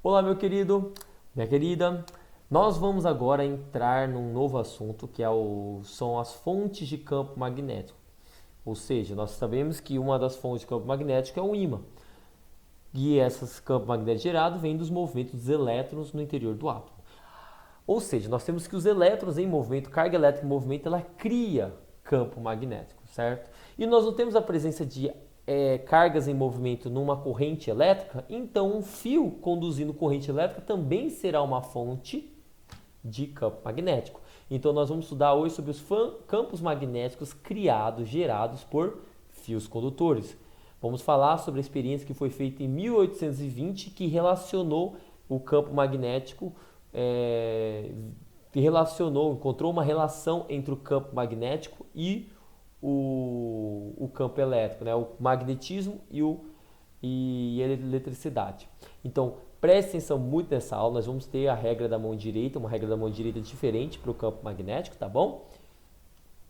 Olá, meu querido, minha querida. Nós vamos agora entrar num novo assunto que são as fontes de campo magnético. Ou seja, nós sabemos que uma das fontes de campo magnético é o ímã. E esses campos magnéticos gerados vêm dos movimentos dos elétrons no interior do átomo. Ou seja, nós temos que os elétrons em movimento, carga elétrica em movimento, ela cria campo magnético, certo? E nós não temos a presença de cargas em movimento numa corrente elétrica, então um fio conduzindo corrente elétrica também será uma fonte de campo magnético. Então nós vamos estudar hoje sobre os campos magnéticos criados, gerados por fios condutores. Vamos falar sobre a experiência que foi feita em 1820 que relacionou o campo magnético, encontrou uma relação entre o campo magnético e o campo elétrico, né? O magnetismo e a eletricidade. Então, preste atenção muito nessa aula, nós vamos ter a regra da mão direita, uma regra da mão direita diferente para o campo magnético, tá bom?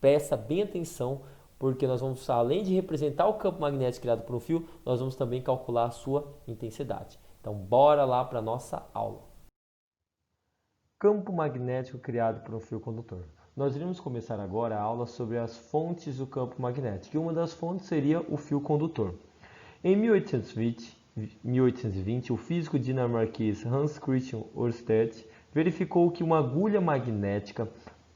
Presta bem atenção, porque nós vamos, além de representar o campo magnético criado por um fio, nós vamos também calcular a sua intensidade. Então, bora lá para a nossa aula. Campo magnético criado por um fio condutor. Nós iremos começar agora a aula sobre as fontes do campo magnético, e uma das fontes seria o fio condutor. Em 1820, o físico dinamarquês Hans Christian Ørsted verificou que uma agulha magnética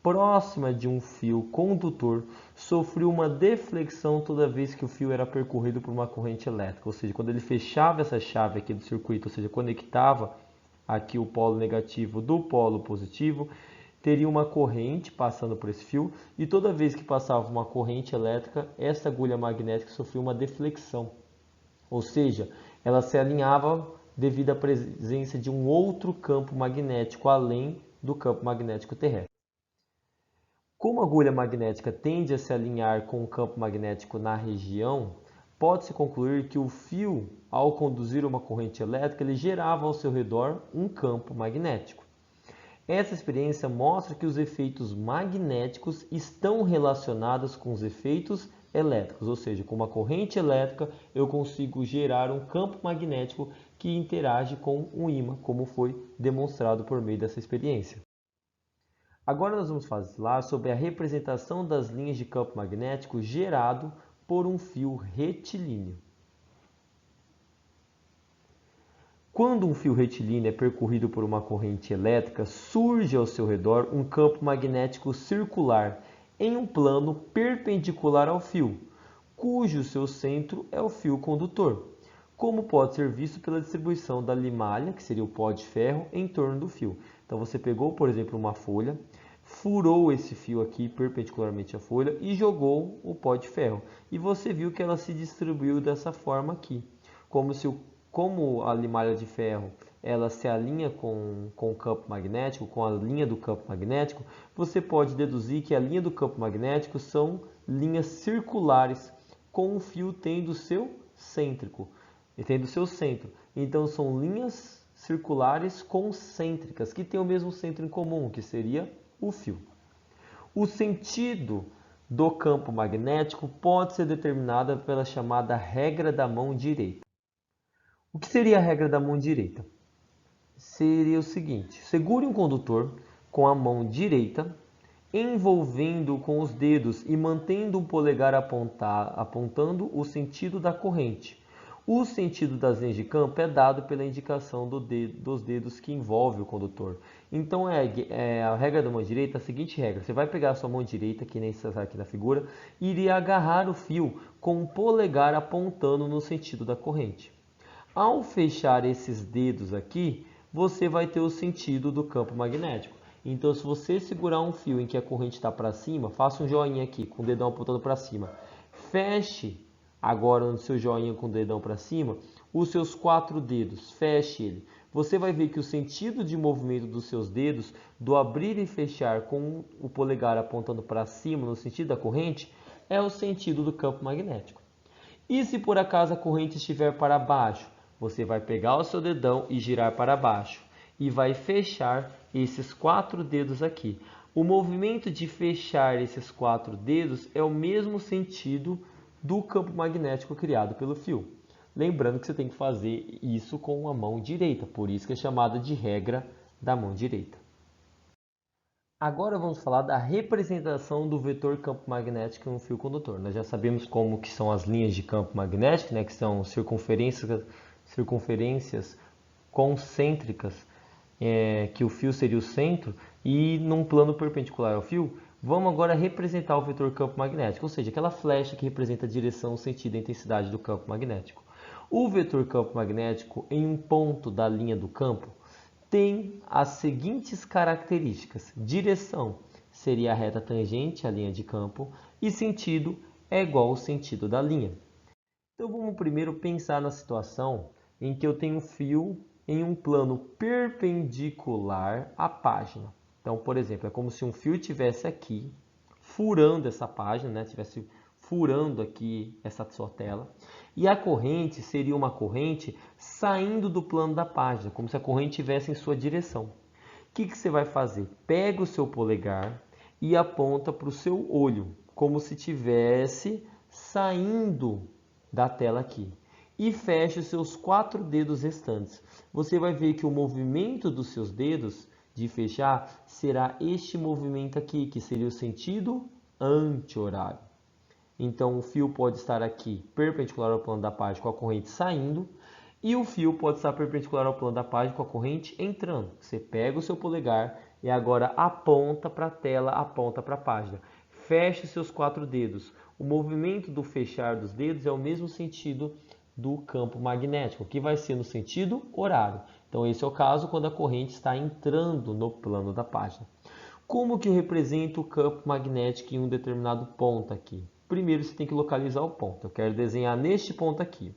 próxima de um fio condutor sofreu uma deflexão toda vez que o fio era percorrido por uma corrente elétrica. Ou seja, quando ele fechava essa chave aqui do circuito, ou seja, conectava aqui o polo negativo do polo positivo, teria uma corrente passando por esse fio, e toda vez que passava uma corrente elétrica, essa agulha magnética sofria uma deflexão. Ou seja, ela se alinhava devido à presença de um outro campo magnético além do campo magnético terrestre. Como a agulha magnética tende a se alinhar com o campo magnético na região, pode-se concluir que o fio, ao conduzir uma corrente elétrica, ele gerava ao seu redor um campo magnético. Essa experiência mostra que os efeitos magnéticos estão relacionados com os efeitos elétricos, ou seja, com uma corrente elétrica eu consigo gerar um campo magnético que interage com um ímã, como foi demonstrado por meio dessa experiência. Agora nós vamos falar sobre a representação das linhas de campo magnético gerado por um fio retilíneo. Quando um fio retilíneo é percorrido por uma corrente elétrica, surge ao seu redor um campo magnético circular em um plano perpendicular ao fio, cujo seu centro é o fio condutor, como pode ser visto pela distribuição da limalha, que seria o pó de ferro, em torno do fio. Então você pegou, por exemplo, uma folha, furou esse fio aqui perpendicularmente à folha e jogou o pó de ferro. E você viu que ela se distribuiu dessa forma aqui, como a limalha de ferro ela se alinha com o campo magnético, com a linha do campo magnético, você pode deduzir que a linha do campo magnético são linhas circulares, com o fio tendo seu centro. Então são linhas circulares concêntricas, que têm o mesmo centro em comum, que seria o fio. O sentido do campo magnético pode ser determinado pela chamada regra da mão direita. O que seria a regra da mão direita? Seria o seguinte: segure um condutor com a mão direita, envolvendo-o com os dedos e mantendo o polegar apontando o sentido da corrente. O sentido das linhas de campo é dado pela indicação dos dedos que envolve o condutor. Então a regra da mão direita é a seguinte regra: você vai pegar a sua mão direita, que nem está aqui na figura, e iria agarrar o fio com o polegar apontando no sentido da corrente. Ao fechar esses dedos aqui, você vai ter o sentido do campo magnético. Então, se você segurar um fio em que a corrente está para cima, faça um joinha aqui com o dedão apontando para cima. Feche agora no seu joinha com o dedão para cima os seus 4 dedos. Feche ele. Você vai ver que o sentido de movimento dos seus dedos, do abrir e fechar com o polegar apontando para cima no sentido da corrente, é o sentido do campo magnético. E se por acaso a corrente estiver para baixo, você vai pegar o seu dedão e girar para baixo e vai fechar esses 4 dedos aqui. O movimento de fechar esses 4 dedos é o mesmo sentido do campo magnético criado pelo fio. Lembrando que você tem que fazer isso com a mão direita, por isso que é chamada de regra da mão direita. Agora vamos falar da representação do vetor campo magnético em um fio condutor. Nós já sabemos como que são as linhas de campo magnético, né, que são circunferências concêntricas, que o fio seria o centro, e num plano perpendicular ao fio, vamos agora representar o vetor campo magnético, ou seja, aquela flecha que representa a direção, o sentido e a intensidade do campo magnético. O vetor campo magnético em um ponto da linha do campo tem as seguintes características. Direção seria a reta tangente à linha de campo e sentido é igual ao sentido da linha. Então vamos primeiro pensar na situação em que eu tenho um fio em um plano perpendicular à página. Então, por exemplo, é como se um fio estivesse aqui, furando essa página, né? Estivesse furando aqui essa sua tela. E a corrente seria uma corrente saindo do plano da página, como se a corrente estivesse em sua direção. O que você vai fazer? Pega o seu polegar e aponta para o seu olho, como se estivesse saindo da tela aqui. E feche os seus 4 dedos restantes. Você vai ver que o movimento dos seus dedos de fechar será este movimento aqui, que seria o sentido anti-horário. Então, o fio pode estar aqui perpendicular ao plano da página com a corrente saindo, e o fio pode estar perpendicular ao plano da página com a corrente entrando. Você pega o seu polegar e agora aponta para a tela, aponta para a página. Feche os seus 4 dedos. O movimento do fechar dos dedos é o mesmo sentido do campo magnético, que vai ser no sentido horário. Então, esse é o caso quando a corrente está entrando no plano da página. Como que eu represento o campo magnético em um determinado ponto aqui? Primeiro, você tem que localizar o ponto. Eu quero desenhar neste ponto aqui.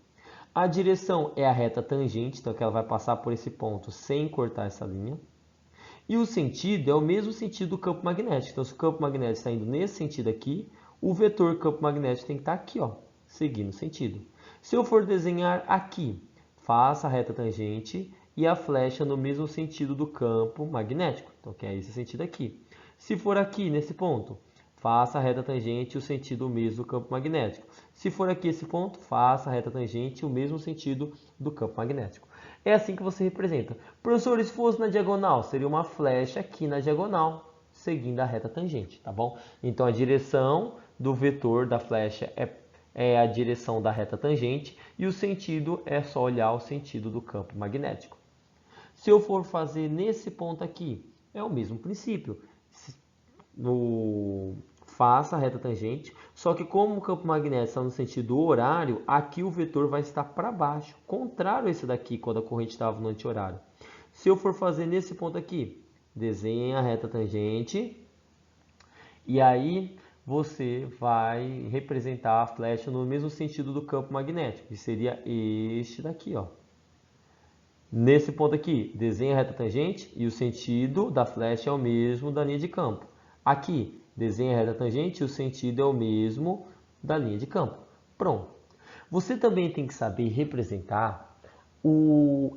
A direção é a reta tangente, então ela vai passar por esse ponto sem cortar essa linha. E o sentido é o mesmo sentido do campo magnético. Então, se o campo magnético está indo nesse sentido aqui, o vetor campo magnético tem que estar aqui, ó, seguindo o sentido. Se eu for desenhar aqui, faça a reta tangente e a flecha no mesmo sentido do campo magnético. Então, que é esse sentido aqui. Se for aqui, nesse ponto, faça a reta tangente e o sentido mesmo do campo magnético. Se for aqui esse ponto, faça a reta tangente e o mesmo sentido do campo magnético. É assim que você representa. Professor, se fosse na diagonal, seria uma flecha aqui na diagonal, seguindo a reta tangente, tá bom? Então, a direção do vetor da flecha é a direção da reta tangente e o sentido é só olhar o sentido do campo magnético. Se eu for fazer nesse ponto aqui, é o mesmo princípio. Faça a reta tangente, só que como o campo magnético está no sentido horário, aqui o vetor vai estar para baixo, contrário a esse daqui, quando a corrente estava no anti-horário. Se eu for fazer nesse ponto aqui, desenhe a reta tangente, e aí você vai representar a flecha no mesmo sentido do campo magnético, que seria este daqui, ó. Nesse ponto aqui, desenhe a reta tangente e o sentido da flecha é o mesmo da linha de campo. Aqui, desenhe a reta tangente e o sentido é o mesmo da linha de campo. Pronto. Você também tem que saber representar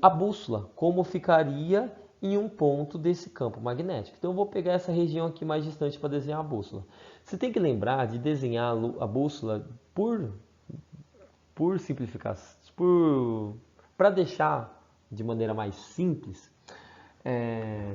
a bússola, como ficaria em um ponto desse campo magnético. Então, eu vou pegar essa região aqui mais distante para desenhar a bússola. Você tem que lembrar de desenhar a bússola por simplificação, para deixar de maneira mais simples,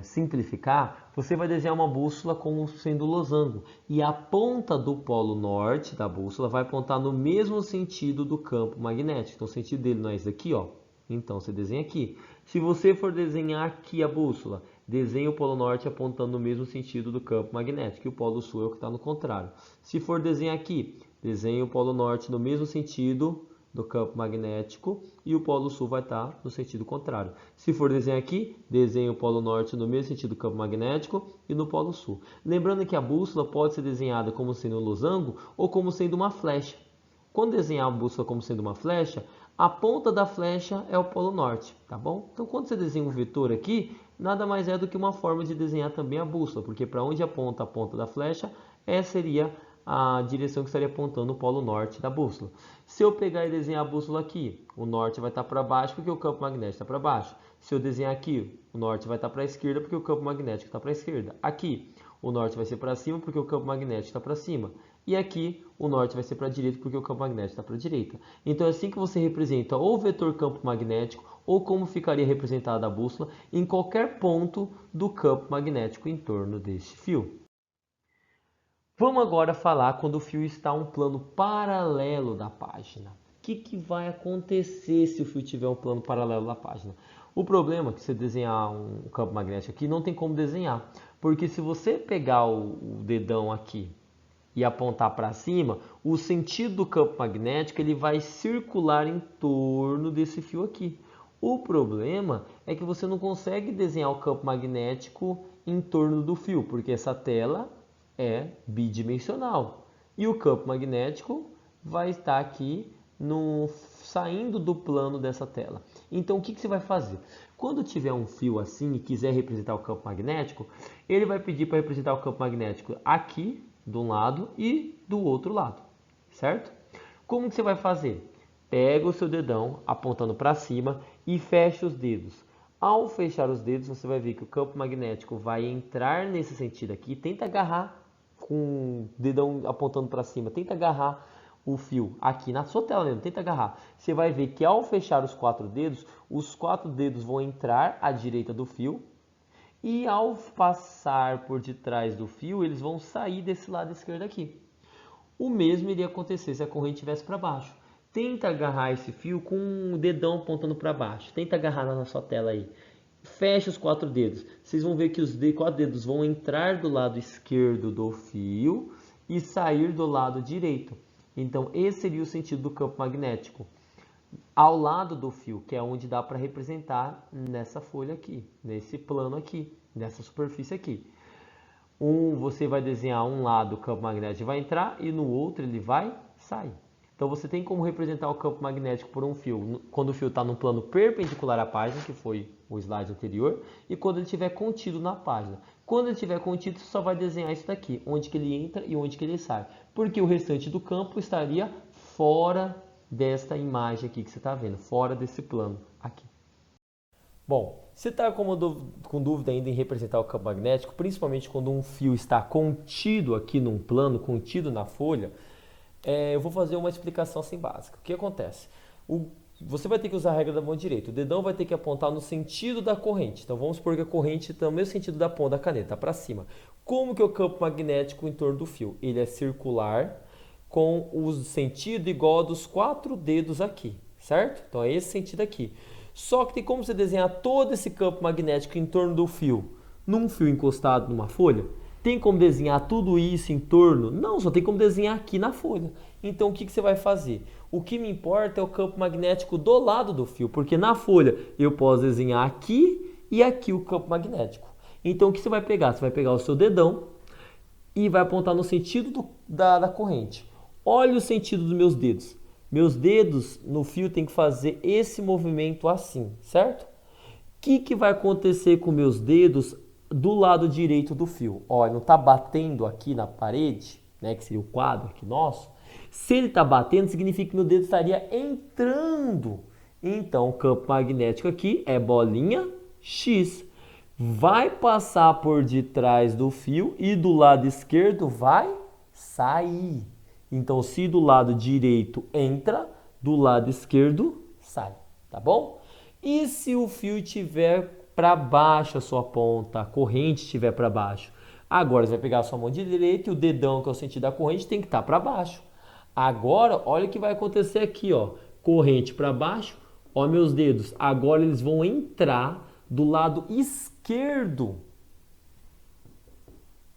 simplificar, você vai desenhar uma bússola como sendo losango. E a ponta do polo norte da bússola vai apontar no mesmo sentido do campo magnético. Então, o sentido dele não é esse daqui, ó. Então, você desenha aqui. Se você for desenhar aqui a bússola, desenhe o polo norte apontando no mesmo sentido do campo magnético. E o polo sul é o que está no contrário. Se for desenhar aqui, desenhe o polo norte no mesmo sentido do campo magnético e o polo sul vai estar no sentido contrário. Se for desenhar aqui, desenhe o polo norte no mesmo sentido do campo magnético e no polo sul. Lembrando que a bússola pode ser desenhada como sendo um losango ou como sendo uma flecha. Quando desenhar a bússola como sendo uma flecha, a ponta da flecha é o polo norte, tá bom? Então, quando você desenha um vetor aqui, nada mais é do que uma forma de desenhar também a bússola, porque para onde aponta a ponta da flecha, essa seria a direção que estaria apontando o polo norte da bússola. Se eu pegar e desenhar a bússola aqui, o norte vai estar para baixo porque o campo magnético está para baixo. Se eu desenhar aqui, o norte vai estar para a esquerda porque o campo magnético está para a esquerda. Aqui, o norte vai ser para cima porque o campo magnético está para cima. e aqui o norte vai ser para a direita porque o campo magnético está para a direita. Então é assim que você representa ou o vetor campo magnético ou como ficaria representada a bússola em qualquer ponto do campo magnético em torno deste fio. Vamos agora falar quando o fio está um plano paralelo da página. O que vai acontecer se o fio tiver um plano paralelo da página? O problema é que você desenhar um campo magnético aqui não tem como desenhar, porque se você pegar o dedão aqui e apontar para cima, o sentido do campo magnético ele vai circular em torno desse fio aqui. O problema é que você não consegue desenhar o campo magnético em torno do fio, porque essa tela é bidimensional. E o campo magnético vai estar aqui saindo do plano dessa tela. Então o que você vai fazer? Quando tiver um fio assim e quiser representar o campo magnético, ele vai pedir para representar o campo magnético aqui de um lado e do outro lado, certo? Como que você vai fazer? Pega o seu dedão apontando para cima e fecha os dedos. Ao fechar os dedos, você vai ver que o campo magnético vai entrar nesse sentido aqui. Tenta agarrar com o dedão apontando para cima. Tenta agarrar o fio aqui na sua tela mesmo. Tenta agarrar. Você vai ver que ao fechar os 4 dedos, os 4 dedos vão entrar à direita do fio. E ao passar por detrás do fio, eles vão sair desse lado esquerdo aqui. O mesmo iria acontecer se a corrente estivesse para baixo. Tenta agarrar esse fio com o dedão apontando para baixo. Tenta agarrar na sua tela aí. Fecha os 4 dedos. Vocês vão ver que os 4 dedos vão entrar do lado esquerdo do fio e sair do lado direito. Então, esse seria o sentido do campo magnético. Ao lado do fio, que é onde dá para representar nessa folha aqui, nesse plano aqui, nessa superfície aqui. Você vai desenhar um lado o campo magnético vai entrar e no outro ele vai sair. Então você tem como representar o campo magnético por um fio, quando o fio está no plano perpendicular à página, que foi o slide anterior, e quando ele estiver contido na página. Quando ele estiver contido, você só vai desenhar isso daqui, onde que ele entra e onde que ele sai. Porque o restante do campo estaria fora desta imagem aqui que você está vendo, fora desse plano aqui. Bom, se está com dúvida ainda em representar o campo magnético, principalmente quando um fio está contido aqui num plano, contido na folha, eu vou fazer uma explicação assim básica. O que acontece? Você vai ter que usar a regra da mão direita. O dedão vai ter que apontar no sentido da corrente. Então vamos supor que a corrente está no mesmo sentido da ponta da caneta, para cima. Como que é o campo magnético em torno do fio? Ele é circular com o sentido igual ao dos 4 dedos aqui, certo? Então é esse sentido aqui. Só que tem como você desenhar todo esse campo magnético em torno do fio, num fio encostado numa folha? Tem como desenhar tudo isso em torno? Não, só tem como desenhar aqui na folha. Então o que você vai fazer? O que me importa é o campo magnético do lado do fio, porque na folha eu posso desenhar aqui e aqui o campo magnético. Então o que você vai pegar? Você vai pegar o seu dedão e vai apontar no sentido da corrente. Olha o sentido dos meus dedos. Meus dedos no fio tem que fazer esse movimento assim, certo? O que vai acontecer com meus dedos do lado direito do fio? Olha, não está batendo aqui na parede, né, que seria o quadro aqui nosso. Se ele está batendo, significa que meu dedo estaria entrando. Então, o campo magnético aqui é bolinha X. Vai passar por detrás do fio e do lado esquerdo vai sair. Então, se do lado direito entra, do lado esquerdo sai, tá bom? E se o fio estiver para baixo a sua ponta, a corrente estiver para baixo? Agora você vai pegar a sua mão direita e o dedão, que é o sentido da corrente, tem que estar para baixo. Agora, olha o que vai acontecer aqui, ó. Corrente para baixo, ó, meus dedos. Agora eles vão entrar do lado esquerdo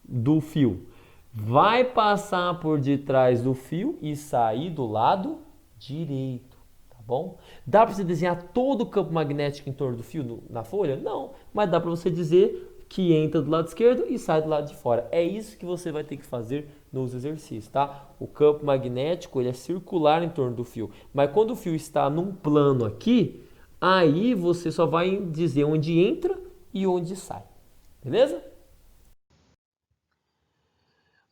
do fio. Vai passar por detrás do fio e sair do lado direito, tá bom? Dá para você desenhar todo o campo magnético em torno do fio na folha? Não, mas dá para você dizer que entra do lado esquerdo e sai do lado de fora. É isso que você vai ter que fazer nos exercícios, tá? O campo magnético ele é circular em torno do fio, mas quando o fio está num plano aqui, aí você só vai dizer onde entra e onde sai, beleza?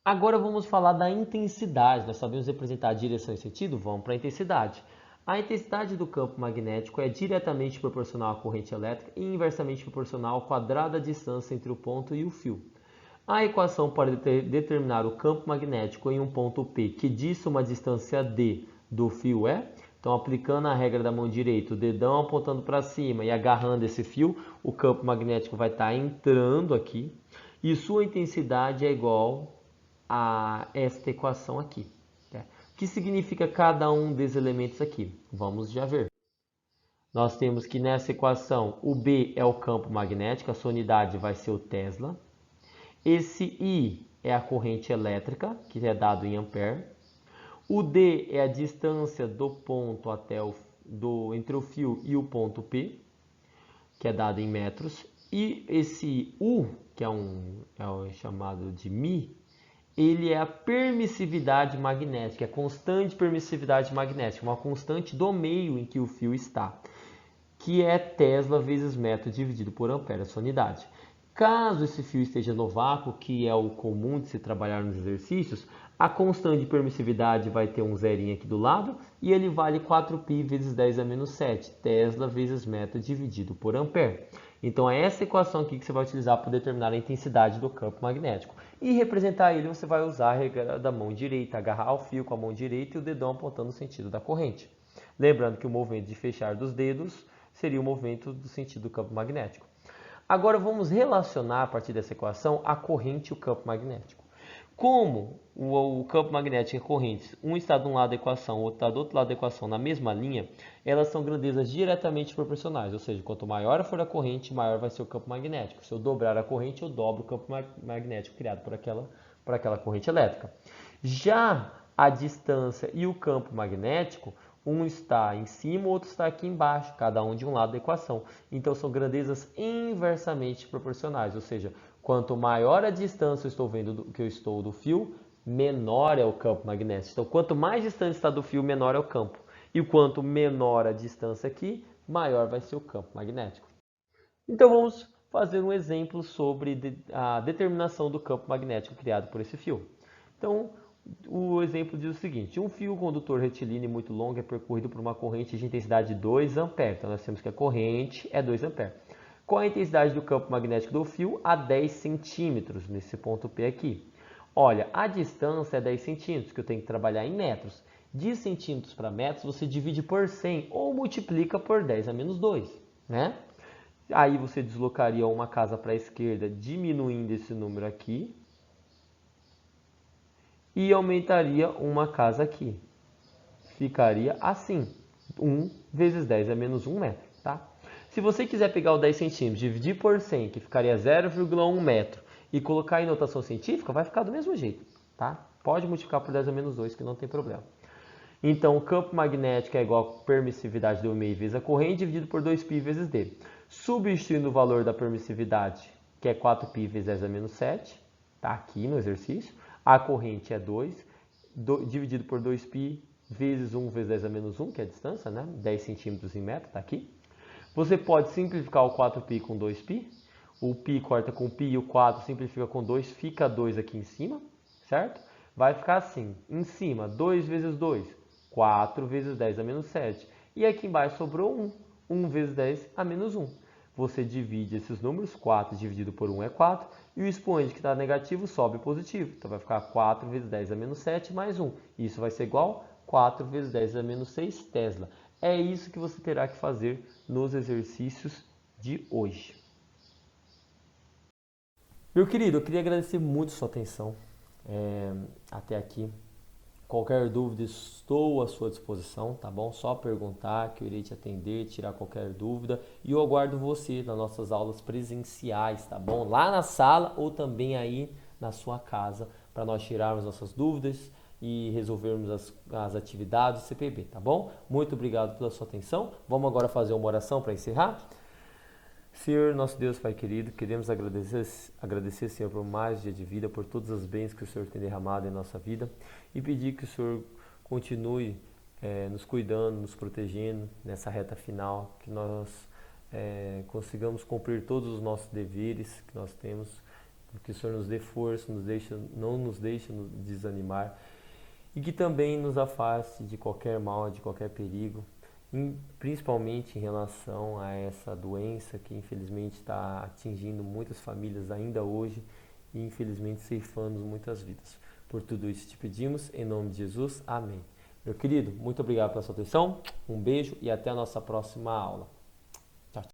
Agora vamos falar da intensidade. Nós sabemos representar a direção e sentido? Vamos para a intensidade. A intensidade do campo magnético é diretamente proporcional à corrente elétrica e inversamente proporcional ao quadrado da distância entre o ponto e o fio. A equação para determinar o campo magnético em um ponto P que dista uma distância D do fio é... Então, aplicando a regra da mão direita, o dedão apontando para cima e agarrando esse fio, o campo magnético vai estar entrando aqui e sua intensidade é igual a esta equação aqui. Tá? O que significa cada um desses elementos aqui? Vamos já ver. Nós temos que nessa equação o B é o campo magnético, a sua unidade vai ser o Tesla. Esse I é a corrente elétrica, que é dado em ampere. O D é a distância do ponto entre o fio e o ponto P, que é dado em metros. E esse U, que é o chamado de Mi, ele é a permissividade magnética, a constante permissividade magnética, uma constante do meio em que o fio está, que é Tesla vezes metro dividido por ampere, a sua unidade. Caso esse fio esteja no vácuo, que é o comum de se trabalhar nos exercícios, a constante de permissividade vai ter um zerinho aqui do lado e ele vale 4π vezes 10 a menos 7, Tesla vezes metro dividido por ampere. Então é essa equação aqui que você vai utilizar para determinar a intensidade do campo magnético. E representar ele você vai usar a regra da mão direita, agarrar o fio com a mão direita e o dedão apontando no sentido da corrente. Lembrando que o movimento de fechar dos dedos seria o movimento do sentido do campo magnético. Agora vamos relacionar a partir dessa equação a corrente e o campo magnético. Como o campo magnético e a corrente, um está de um lado da equação, o outro está do outro lado da equação na mesma linha, elas são grandezas diretamente proporcionais, ou seja, quanto maior for a corrente, maior vai ser o campo magnético. Se eu dobrar a corrente, eu dobro o campo magnético criado por aquela corrente elétrica. Já a distância e o campo magnético, um está em cima, o outro está aqui embaixo, cada um de um lado da equação. Então são grandezas inversamente proporcionais, ou seja, quanto maior a distância que eu estou do fio, menor é o campo magnético. Então, quanto mais distante está do fio, menor é o campo. E quanto menor a distância aqui, maior vai ser o campo magnético. Então, vamos fazer um exemplo sobre a determinação do campo magnético criado por esse fio. Então, o exemplo diz o seguinte: um fio condutor retilíneo muito longo é percorrido por uma corrente de intensidade de 2 A. Então, nós temos que a corrente é 2 A. Qual a intensidade do campo magnético do fio? A 10 centímetros, nesse ponto P aqui. Olha, a distância é 10 centímetros, que eu tenho que trabalhar em metros. De centímetros para metros, você divide por 100 ou multiplica por 10 a menos 2, né? Aí você deslocaria uma casa para a esquerda, diminuindo esse número aqui. E aumentaria uma casa aqui. Ficaria assim, 1 vezes 10 a menos 1 metro, tá? Se você quiser pegar o 10 centímetros, dividir por 100, que ficaria 0,1 metro, e colocar em notação científica, vai ficar do mesmo jeito, tá? Pode multiplicar por 10 a menos 2, que não tem problema. Então, o campo magnético é igual a permissividade do meio vezes a corrente, dividido por 2π vezes d. Substituindo o valor da permissividade, que é 4π vezes 10 a menos 7, tá aqui no exercício. A corrente é 2, dividido por 2π vezes 1 vezes 10 a menos 1, que é a distância, né? 10 centímetros em metro, tá aqui. Você pode simplificar o 4π com 2π. O π corta com π e o 4 simplifica com 2, fica 2 aqui em cima, certo? Vai ficar assim, em cima, 2 vezes 2, 4 vezes 10 a menos 7. E aqui embaixo sobrou 1, 1 vezes 10 a menos 1. Você divide esses números, 4 dividido por 1 é 4, e o expoente que está negativo sobe positivo. Então vai ficar 4 vezes 10 a menos 7 mais 1. Isso vai ser igual a 4 vezes 10 a menos 6 Tesla. É isso que você terá que fazer nos exercícios de hoje. Meu querido, eu queria agradecer muito a sua atenção até aqui. Qualquer dúvida, estou à sua disposição, tá bom? Só perguntar que eu irei te atender, tirar qualquer dúvida. E eu aguardo você nas nossas aulas presenciais, tá bom? Lá na sala ou também aí na sua casa, para nós tirarmos nossas dúvidas e resolvermos as atividades do CPB, tá bom? Muito obrigado pela sua atenção. Vamos agora fazer uma oração para encerrar? Senhor, nosso Deus, Pai querido, queremos agradecer, Senhor, por mais um dia de vida, por todas as bênçãos que o Senhor tem derramado em nossa vida e pedir que o Senhor continue nos cuidando, nos protegendo nessa reta final, que nós consigamos cumprir todos os nossos deveres que nós temos, que o Senhor nos dê força, não nos deixe nos desanimar e que também nos afaste de qualquer mal, de qualquer perigo, principalmente em relação a essa doença que infelizmente está atingindo muitas famílias ainda hoje e infelizmente ceifando muitas vidas. Por tudo isso te pedimos, em nome de Jesus, amém. Meu querido, muito obrigado pela sua atenção, um beijo e até a nossa próxima aula. Tchau, tchau.